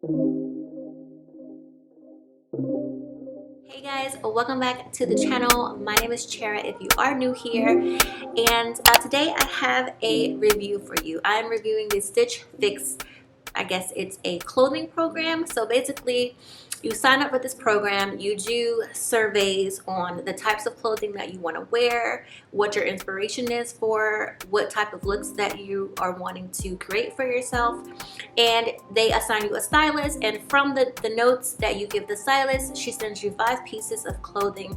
Hey guys, welcome back to the channel. My name is Chera if you are new here, and today I have a review for you. I'm reviewing the StitchFix, I guess it's a clothing program. So basically you sign up for this program, you do surveys on the types of clothing that you want to wear, what your inspiration is for, what type of looks that you are wanting to create for yourself, and they assign you a stylist, and from the notes that you give the stylist, she sends you 5 pieces of clothing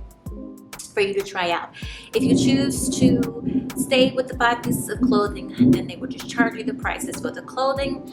for you to try out. If you choose to stay with the 5 pieces of clothing, then they will just charge you the prices for the clothing.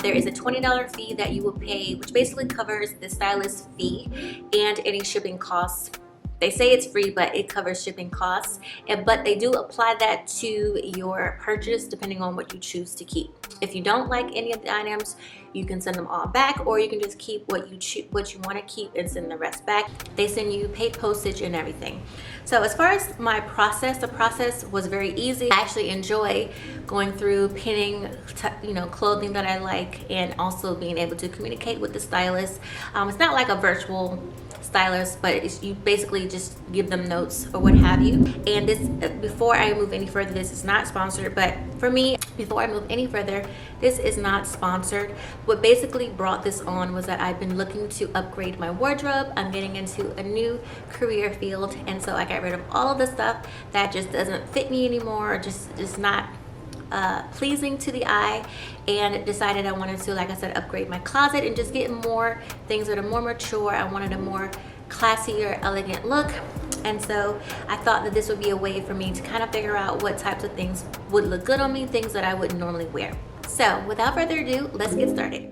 There is a $20 fee that you will pay, which basically covers the stylist fee and any shipping costs. They say it's free, but it covers shipping costs, but they do apply that to your purchase depending on what you choose to keep. If you don't like any of the items, you can send them all back, or you can just keep what you want to keep and send the rest back. They send you paid postage and everything. So as far as my process, the process was very easy. I actually enjoy going through pinning clothing that I like, and also being able to communicate with the stylist. It's not like a virtual stylist, but you basically just give them notes or what have you. And this, before I move any further, this is not sponsored, but for me, before I move any further, this is not sponsored. What basically brought this on was that I've been looking to upgrade my wardrobe. I'm getting into a new career field, and so I got rid of all of the stuff that just doesn't fit me anymore, or just not pleasing to the eye, and decided I wanted to, like I said, upgrade my closet and just get more things that are more mature. I wanted a more classier, elegant look, and so I thought that this would be a way for me to kind of figure out what types of things would look good on me, things that I wouldn't normally wear. So without further ado, let's get started.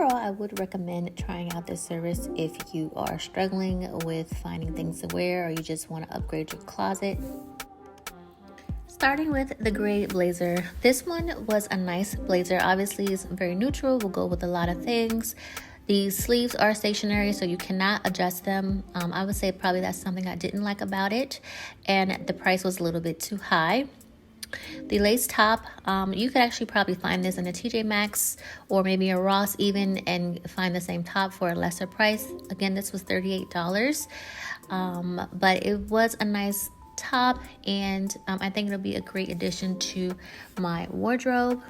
overall, I would recommend trying out this service if you are struggling with finding things to wear or you just want to upgrade your closet. Starting with the gray blazer. This one was a nice blazer. Obviously, it's very neutral. Will go with a lot of things. The sleeves are stationary, so you cannot adjust them. I would say probably that's something I didn't like about it. And the price was a little bit too high. The lace top, you could actually probably find this in a TJ Maxx or maybe a Ross even and find the same top for a lesser price. Again, this was $38. But it was a nice top, and I think it'll be a great addition to my wardrobe.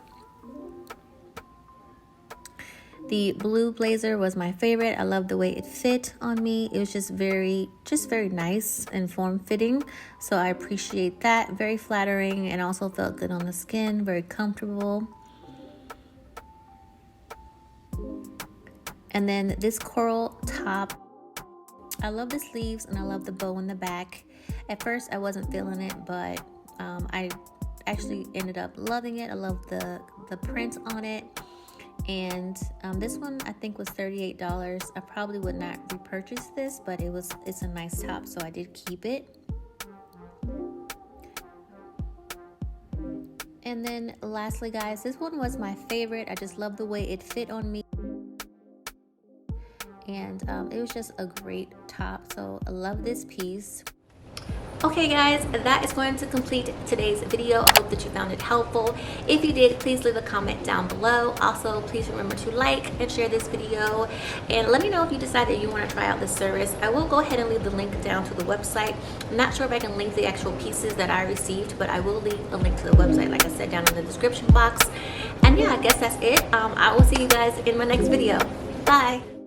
The blue blazer was my favorite. I love the way it fit on me. It was just very nice and form-fitting, so I appreciate that. Very flattering and also felt good on the skin, very comfortable. And then this coral top, I love the sleeves and I love the bow in the back. At first I wasn't feeling it, but I actually ended up loving it. I love the print on it. And this one I think was $38. I probably would not repurchase this, but it's a nice top, so I did keep it. And then lastly, guys, this one was my favorite. I just love the way it fit on me. And it was just a great top, so I love this piece. Okay guys, that is going to complete today's video. I hope that you found it helpful. If you did, please leave a comment down below. Also, please remember to like and share this video, and let me know if you decide that you want to try out this service. I will go ahead and leave the link down to the website. I'm not sure if I can link the actual pieces that I received, but I will leave a link to the website, like I said, down in the description box. And yeah, I guess that's it. I will see you guys in my next video. Bye.